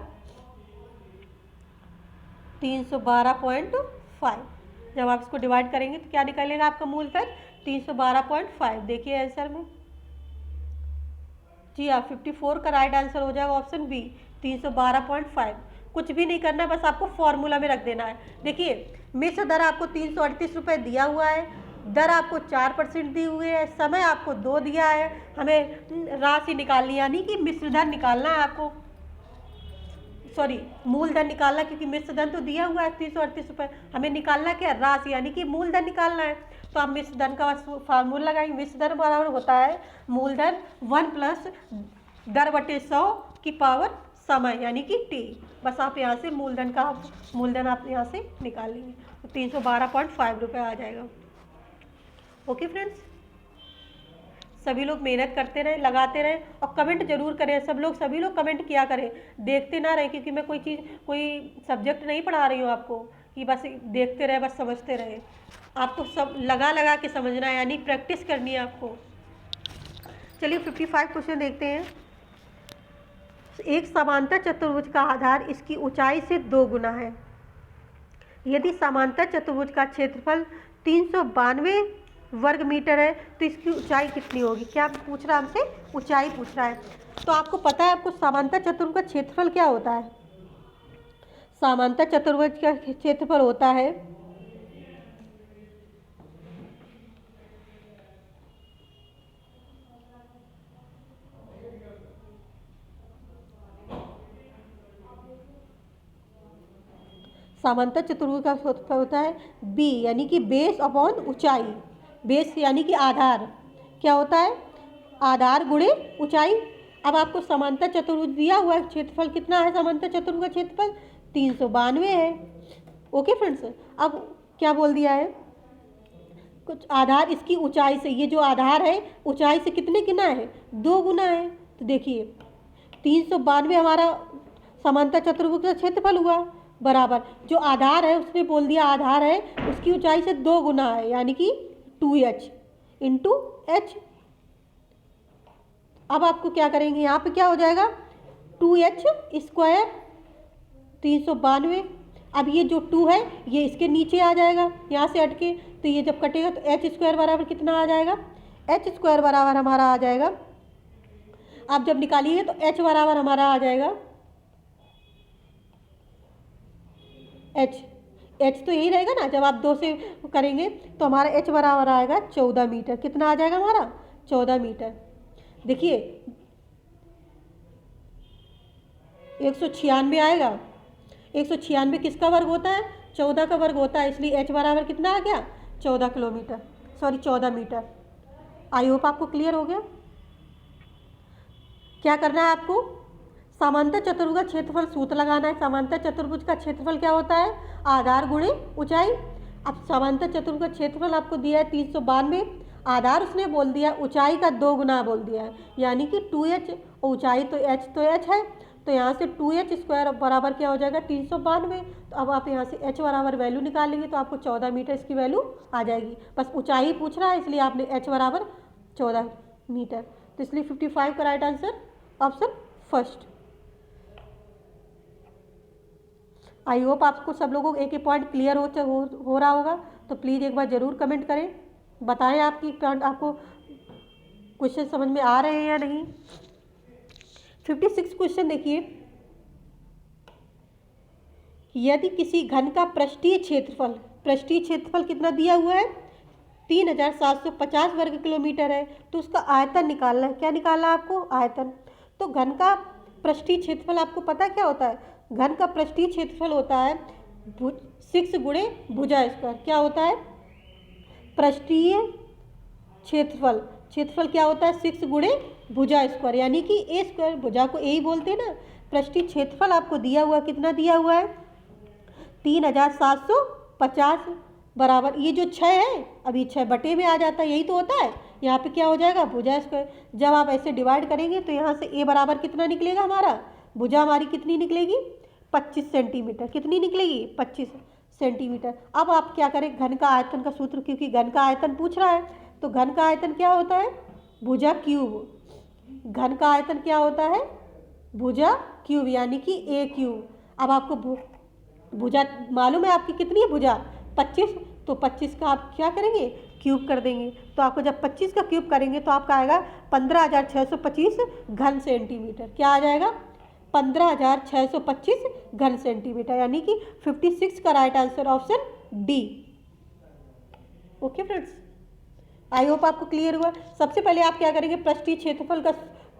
S1: 312.5। जब आप इसको डिवाइड करेंगे तो क्या निकलेगा आपका मूलधन 312.5। देखिए आंसर में, जी हाँ 54 का राइट आंसर हो जाएगा ऑप्शन बी 312.5। कुछ भी नहीं करना, बस आपको फॉर्मूला में रख देना है। देखिए मिश्र दर आपको 338 रुपये दिया हुआ है, दर आपको 4% दी हुई है, समय आपको 2 दिया है। हमें राशि निकालनी, यानी कि मिश्र धन निकालना है आपको, सॉरी मूलधन निकालना, क्योंकि मिश्र धन तो दिया हुआ है 338 रुपये। हमें निकालना क्या, राशि, यानी कि मूलधन निकालना है। तो आप मिश्र धन का फार्मूला लगाएंगे। मिश्र धन बराबर होता है मूलधन 1 प्लस दर/100 की पावर समय, यानी कि t। बस आप यहाँ से मूलधन आप यहाँ से निकाल लेंगे तो 312.5 रुपये आ जाएगा। ओके फ्रेंड्स, सभी लोग मेहनत करते रहें, लगाते रहें और कमेंट जरूर करें। सभी लोग कमेंट किया करें, देखते ना रहें, क्योंकि मैं कोई सब्जेक्ट नहीं पढ़ा रही हूँ आपको कि बस देखते रहे, बस समझते रहे। आपको सब लगा के समझना है, यानी प्रैक्टिस करनी है आपको। चलिए 55 क्वेश्चन देखते हैं। एक समांतर चतुर्भुज का आधार इसकी ऊंचाई से 2 गुना है। यदि समांतर चतुर्भुज का क्षेत्रफल 392 वर्ग मीटर है तो इसकी ऊंचाई कितनी होगी। क्या पूछ रहा है हमसे, ऊंचाई पूछ रहा है। तो आपको पता है, आपको समांतर चतुर्भुज का क्षेत्रफल क्या होता है। समांतर चतुर्भुज का क्षेत्रफल होता है समांतर चतुर्भुज का क्षेत्रफल होता है b, यानी कि बेस अपॉन ऊंचाई। बेस यानी कि आधार, क्या होता है, आधार गुणे ऊंचाई। अब आपको समांतर चतुर्भुज दिया हुआ है, क्षेत्रफल कितना है समांतर चतुर्भुज का क्षेत्रफल 392 है। ओके फ्रेंड्स, अब क्या बोल दिया है, कुछ आधार इसकी ऊंचाई से, ये जो आधार है ऊंचाई से कितने गुना है, 2 गुना है। तो देखिए 392 हमारा समांतर चतुर्भुज का क्षेत्रफल हुआ, बराबर जो आधार है उसने बोल दिया आधार है उसकी ऊंचाई से 2 गुना है यानी कि 2h इंटू एच। अब आपको क्या करेंगे, यहाँ पे क्या हो जाएगा 2h स्क्वायर 392। अब ये जो 2 है ये इसके नीचे आ जाएगा यहाँ से हटके, तो ये जब कटेगा तो एच स्क्वायर बराबर कितना आ जाएगा, एच स्क्वायर बराबर हमारा आ जाएगा, आप जब निकालिए तो एच बराबर हमारा आ जाएगा एच, एच तो यही रहेगा ना, जब आप 2 से करेंगे तो हमारा एच बराबर आएगा 14 मीटर। कितना आ जाएगा हमारा 14 मीटर। देखिए 196 आएगा, 196 किसका वर्ग होता है, 14 का वर्ग होता है, इसलिए एच बराबर कितना आ गया 14 kilometre, sorry 14 metre. I hope आपको क्लियर हो गया। क्या करना है आपको, समांतर चतुर्भुज का क्षेत्रफल सूत्र लगाना है। समांतर चतुर्भुज का क्षेत्रफल क्या होता है, आधार गुणे ऊंचाई। अब समांतर चतुर्भुज का क्षेत्रफल आपको दिया है 392, आधार उसने बोल दिया ऊंचाई का 2 गुना बोल दिया है यानी कि 2h, ऊंचाई तो h है, तो यहाँ से 2h स्क्वायर बराबर क्या हो जाएगा 392। तो अब आप यहाँ से h बराबर वैल्यू निकालेंगे तो आपको 14 मीटर इसकी वैल्यू आ जाएगी। बस ऊंचाई पूछ रहा है इसलिए आपने h बराबर 14 मीटर, तो इसलिए 55 का राइट आंसर ऑप्शन फर्स्ट। आई होप आपको सब लोगों को एक एक पॉइंट क्लियर हो रहा होगा, तो प्लीज़ एक बार ज़रूर कमेंट करें, बताएं आपको क्वेश्चन समझ में आ रहे हैं या नहीं। 56 क्वेश्चन देखिए, यदि किसी घन का पृष्ठीय क्षेत्रफल कितना दिया हुआ है 3750 वर्ग किलोमीटर है, तो उसका आयतन निकालना है। क्या निकालना है आपको, आयतन। तो घन का पृष्ठीय क्षेत्रफल आपको पता है क्या होता है, घन का पृष्ठीय क्षेत्रफल होता है 6 गुणे भुजा स्क्वायर। क्या होता है पृष्ठीय क्षेत्रफल क्या होता है 6 गुणे भुजा स्क्वायर यानी कि ए स्क्वायर, भुजा को ए ही बोलते हैं ना। पृष्ठीय क्षेत्रफल आपको दिया हुआ कितना दिया हुआ है 3750 बराबर, ये जो 6 है अभी 6 बटे में आ जाता है, यही तो होता है। यहाँ पे क्या हो जाएगा भुजा स्क्वायर। जब आप ऐसे डिवाइड करेंगे तो यहाँ से ए बराबर कितना निकलेगा हमारा, भुजा हमारी कितनी निकलेगी 25 सेंटीमीटर। कितनी निकलेगी 25 सेंटीमीटर। अब आप क्या करें, घन का आयतन का सूत्र, क्योंकि घन का आयतन पूछ रहा है, तो घन का आयतन क्या होता है भुजा क्यूब। घन का आयतन क्या होता है भुजा क्यूब यानी कि ए क्यूब। अब आपको भुजा मालूम है आपकी कितनी है भुजा 25, तो 25 का आप क्या करेंगे क्यूब कर देंगे, तो आपको जब 25 का क्यूब करेंगे तो आपका आएगा 15,625 घन सेंटीमीटर। क्या आ जाएगा 15,625 घन सेंटीमीटर यानी कि 56 का right answer option D. Okay friends, I hope आपको क्लियर हुआ। सबसे पहले आप क्या करेंगे, पृष्ठीय क्षेत्रफल का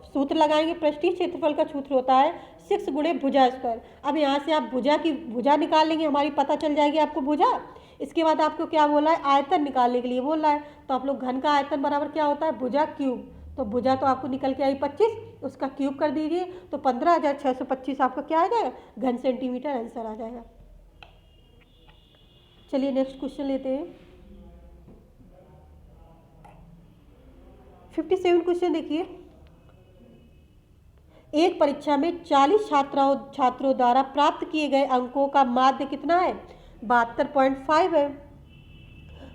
S1: सूत्र लगाएंगे। पृष्ठीय क्षेत्रफल का सूत्र होता है 6 गुणे भुजा स्क्वायर। अब यहाँ से आप भुजा निकाल लेंगे, हमारी पता चल जाएगी आपको भुजा। इसके बाद आपको क्या बोला है, आयतन निकालने के लिए बोल रहा है, तो आप लोग घन का आयतन बराबर क्या होता है भुजा क्यूब। तो भुजा तो आपको निकल के आई 25, उसका क्यूब कर दीजिए तो 15,625 आपका क्या आ जाएगा घन सेंटीमीटर आंसर आ जाएगा। चलिए नेक्स्ट क्वेश्चन लेते हैं। 57 क्वेश्चन देखिए, एक परीक्षा में 40 छात्रों द्वारा प्राप्त किए गए अंकों का माध्य कितना है 72.5 है।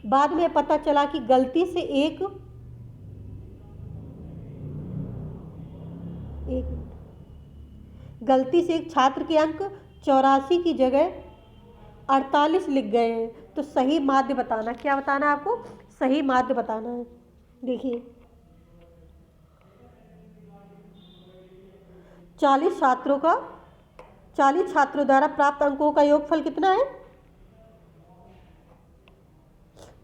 S1: बाद में पता चला कि गलती से एक छात्र के अंक 84 की जगह 48 लिख गए हैं, तो सही माध्य बताना। क्या बताना है आपको, सही माध्य बताना है। देखिए 40 छात्रों द्वारा प्राप्त अंकों का योगफल कितना है,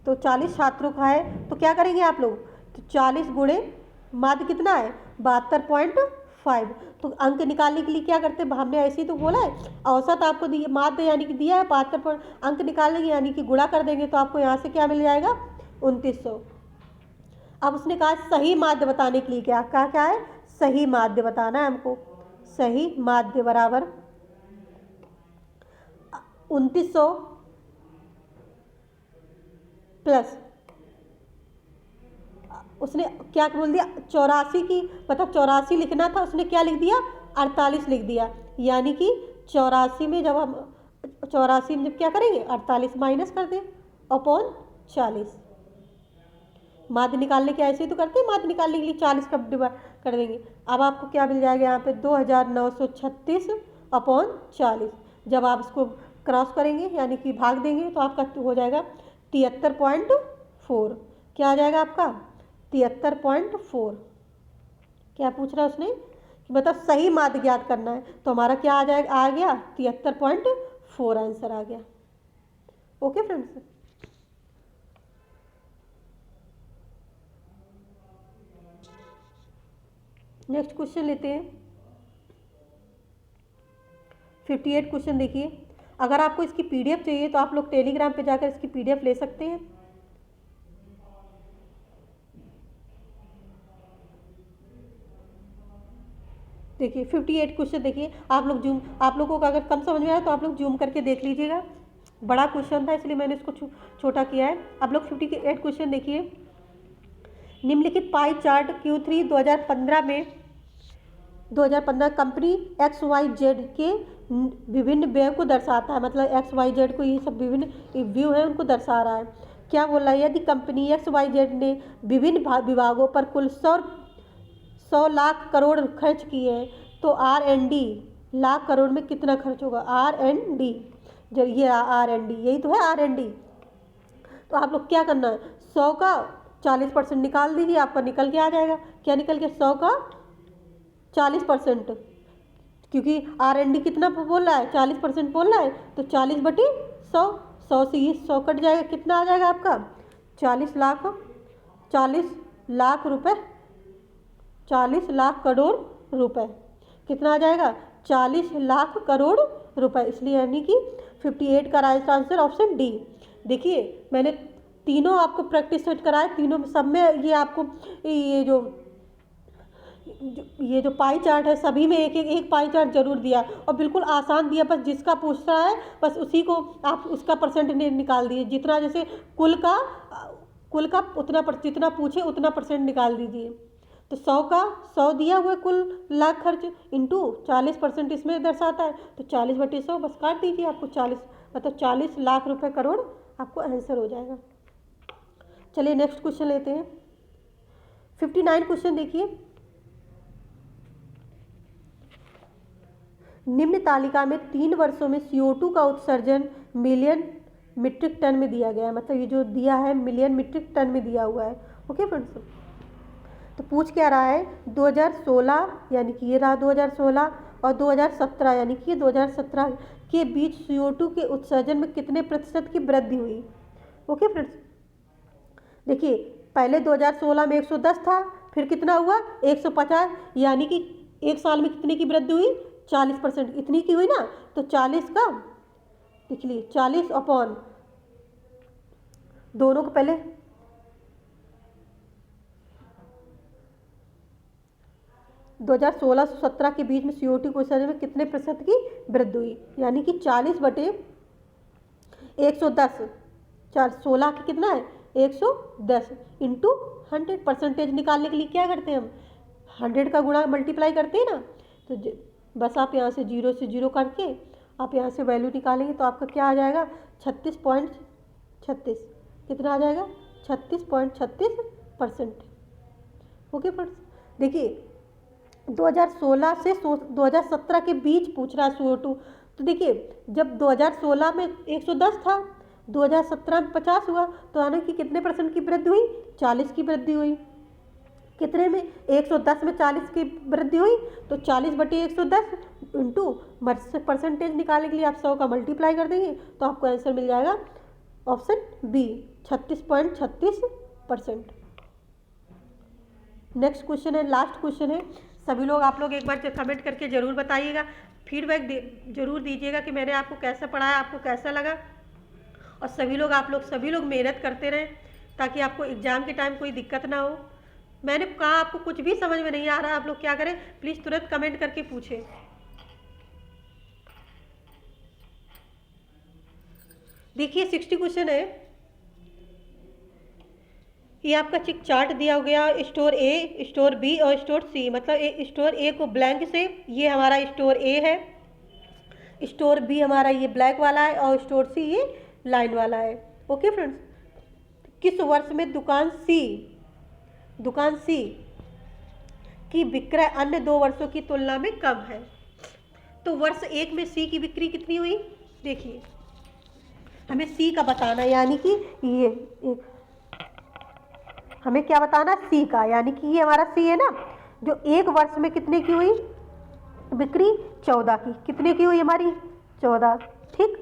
S1: तो 40 छात्रों का है, तो क्या करेंगे आप लोग, तो 40 गुणे माध्य कितना है 72.5। तो अंक निकालने के लिए क्या करते हैं, हमने ऐसे ही तो बोला है, औसत आपको दिया माध्य यानी कि दिया है 72, अंक निकालेंगे यानी कि गुणा कर देंगे तो आपको यहाँ से क्या मिल जाएगा 2900। अब उसने कहा सही माध्य बताने के लिए क्या है, सही माध्य बताना है हमको। सही माध्य बराबर 2900 प्लस उसने क्या बोल दिया 84 की, मतलब 84 लिखना था, उसने क्या लिख दिया 48 लिख दिया, यानी कि 84 में जब हम 84 में जब क्या करेंगे 48 माइनस कर दें अपॉन 40। माध्य निकालने के ऐसे ही तो करते हैं, माध्य निकालने के लिए 40 का डिवाइड कर देंगे। अब आपको क्या मिल जाएगा यहाँ पे 2936 अपॉन 40। जब आप इसको क्रॉस करेंगे यानी कि भाग देंगे तो आपका हो जाएगा 73.4। क्या आ जाएगा आपका 73.4। क्या पूछ रहा है उसने कि मतलब सही माध्य ज्ञात करना है, तो हमारा क्या आ जाएगा, आ गया 73.4 आंसर आ गया। ओके फ्रेंड्स, नेक्स्ट क्वेश्चन लेते हैं। 58 क्वेश्चन देखिए। अगर आपको इसकी पीडीएफ चाहिए तो आप लोग टेलीग्राम पे जाकर इसकी पीडीएफ ले सकते हैं। देखिए 58 क्वेश्चन देखिए, आप लोगों को अगर कम समझ में आया तो आप लोग जूम करके देख लीजिएगा। बड़ा क्वेश्चन था इसलिए मैंने इसको छोटा किया है। आप लोग 58 क्वेश्चन देखिए। निम्नलिखित पाई चार्ट Q3 2015 में 2015 कंपनी XYZ के विभिन्न व्यय को दर्शाता है। मतलब XYZ को ये सब विभिन्न व्यू है उनको दर्शा रहा है। क्या बोल रहा है, यदि कंपनी XYZ ने विभिन्न विभागों पर कुल 100 लाख करोड़ खर्च किए हैं तो R&D लाख करोड़ में कितना खर्च होगा। R&D, जब ये R&D यही तो है R&D। तो आप लोग क्या करना है, 100 का 40% निकाल दीजिए, आपका निकल के आ जाएगा। क्या निकल के 100 का 40%, क्योंकि R&D कितना बोल रहा है 40% बोल रहा है, तो 40/100, 100 से ये 100 कट जाएगा, कितना आ जाएगा आपका 40 लाख रुपए, 40 लाख करोड़ रुपए। कितना आ जाएगा 40 लाख करोड़ रुपए। इसलिए यानी कि 58 का राइट आंसर ऑप्शन डी। देखिए मैंने तीनों आपको प्रैक्टिस सेट कराए, तीनों सब में ये आपको ये जो पाई चार्ट है सभी में एक पाई चार्ट जरूर दिया और बिल्कुल आसान दिया। बस जिसका पूछ रहा है बस उसी को आप उसका परसेंट निकाल दिए। जितना जैसे कुल का उतना जितना पूछे उतना परसेंट निकाल दीजिए। तो 100 का 100 दिया हुआ कुल लाख खर्च इंटू 40% इसमें दर्शाता है, तो 40/100 बस काट दीजिए, आपको 40 मतलब 40 लाख रुपए करोड़ आपको आंसर हो जाएगा। चलिए नेक्स्ट क्वेश्चन लेते हैं। 59 क्वेश्चन देखिए। निम्न तालिका में 3 वर्षों में CO2 का उत्सर्जन मिलियन मीट्रिक टन में दिया गया है। मतलब ये जो दिया है मिलियन मीट्रिक टन में दिया हुआ है। ओके फ्रेंड्स, तो पूछ क्या रहा है 2016 यानी कि ये रहा 2016 और 2017 यानी कि 2017 के बीच CO2 के उत्सर्जन में कितने प्रतिशत की वृद्धि हुई। ओके फ्रेंड्स, देखिए पहले 2016 में 110 था, फिर कितना हुआ 150, यानी कि एक साल में कितने की वृद्धि हुई 40%, इतनी की हुई ना। तो 40 का लिख लिए 40 अपॉन दोनों को पहले 2016 से 17 के बीच में CO2 के उत्सर्जन में कितने प्रतिशत की वृद्धि हुई, यानी कि 40/110। 16 की कितना है 110 इंटू 100। परसेंटेज निकालने के लिए क्या करते हैं हम 100 का गुणा मल्टीप्लाई करते हैं ना। तो बस आप यहाँ से 0 से 0 करके आप यहाँ से वैल्यू निकालेंगे तो आपका क्या आ जाएगा 36.36। कितना आ जाएगा 36.36%। ओके फ्रेंड्स, देखिए 2016 से 2017 के बीच पूछ रहा है CO2। तो देखिए जब 2016 में 110 था, 2017 में 50 हुआ, तो यानी कि कितने परसेंट की वृद्धि हुई 40 की वृद्धि हुई। कितने में 110 में 40 की वृद्धि हुई, तो 40/110 इंटू परसेंटेज निकालने के लिए आप 100 का मल्टीप्लाई कर देंगे तो आपको आंसर मिल जाएगा ऑप्शन बी 36.36%। नेक्स्ट क्वेश्चन है, लास्ट क्वेश्चन है। सभी लोग आप लोग एक बार कमेंट करके ज़रूर बताइएगा, फीडबैक ज़रूर दीजिएगा कि मैंने आपको कैसा पढ़ाया, आपको कैसा लगा। और सभी लोग मेहनत करते रहें ताकि आपको एग्ज़ाम के टाइम कोई दिक्कत ना हो। मैंने कहा आपको कुछ भी समझ में नहीं आ रहा, आप लोग क्या करें प्लीज़ तुरंत कमेंट करके पूछें। देखिए 60 क्वेश्चन है। ये आपका चिक चार्ट दिया गया स्टोर ए, स्टोर बी और स्टोर सी। मतलब स्टोर ए को ब्लैंक से, ये हमारा स्टोर ए है, स्टोर बी हमारा ये ब्लैक वाला है और स्टोर सी ये लाइन वाला है। ओके फ्रेंड्स, किस वर्ष में दुकान सी की विक्रय अन्य 2 वर्षों की तुलना में कम है? तो वर्ष 1 में सी की बिक्री कितनी हुई? देखिए, हमें सी का बताना, यानी कि ये हमें क्या बताना, सी का, यानी कि ये हमारा सी है ना, जो 1 वर्ष में कितने की हुई बिक्री? 14 की। कितने की हुई हमारी? 14। ठीक।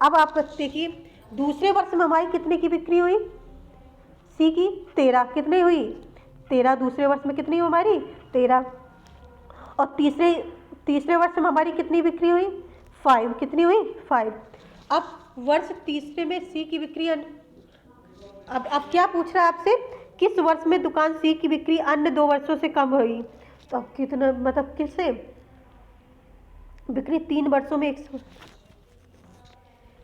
S1: अब आप देखिए, दूसरे वर्ष में हमारी कितने की बिक्री हुई? सी की 13। कितनी हुई? 13। दूसरे वर्ष में कितनी हुई हमारी? 13। और तीसरे वर्ष में हमारी कितनी बिक्री हुई? 5। कितनी हुई? 5। अब वर्ष तीसरे में सी की बिक्री अब क्या पूछ रहा है आपसे? किस वर्ष में दुकान सी की बिक्री अन्य 2 वर्षों से कम हुई? तो अब कितना, मतलब किससे बिक्री 3 वर्षों में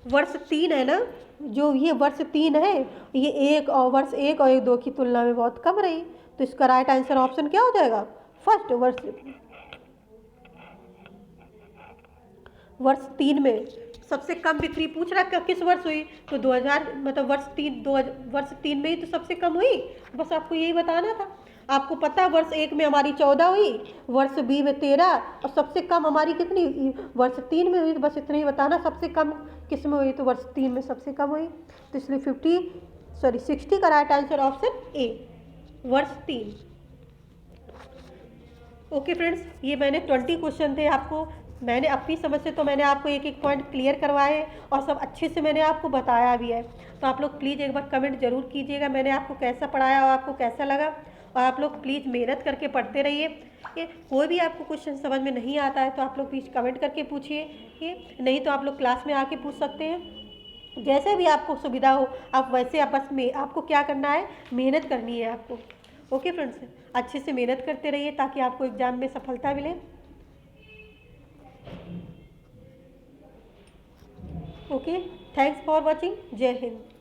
S1: वर्ष 3 है ना, जो ये वर्ष 3 है, ये वर्ष 1 और 2 की तुलना में बहुत कम रही। तो इसका राइट आंसर ऑप्शन क्या हो जाएगा? फर्स्ट। वर्ष 3 में सबसे कम बिक्री पूछ रहा है किस वर्ष हुई? तो 2000, मतलब वर्ष 3 में ही तो सबसे कम हुई। बस आपको यही बताना था। आपको पता है वर्ष 1 में हमारी 14 हुई, वर्ष बी में 13, और सबसे कम हमारी कितनी? वर्ष 3 में हुई। तो बस इतना ही बताना, सबसे कम किस में हुई? तो वर्ष 3 में सबसे कम हुई। तो इसलिए 60 का राइट आंसर ऑप्शन ए, वर्ष 3। ओके फ्रेंड्स, ये मैंने 20 क्वेश्चन थे आपको, मैंने अपनी समझ से तो मैंने आपको एक एक पॉइंट क्लियर करवाए और सब अच्छे से मैंने आपको बताया भी है। तो आप लोग प्लीज़ एक बार कमेंट ज़रूर कीजिएगा मैंने आपको कैसा पढ़ाया और आपको कैसा लगा। और आप लोग प्लीज़ मेहनत करके पढ़ते रहिए। ये कोई भी आपको क्वेश्चन समझ में नहीं आता है तो आप लोग प्लीज़ कमेंट करके पूछिए, ये नहीं तो आप लोग क्लास में आके पूछ सकते हैं। जैसे भी आपको सुविधा हो आप वैसे आपस में, आपको क्या करना है, मेहनत करनी है आपको। ओके फ्रेंड्स, अच्छे से मेहनत करते रहिए ताकि आपको एग्ज़ाम में सफलता मिले। Okay, thanks for watching. जय हिंद।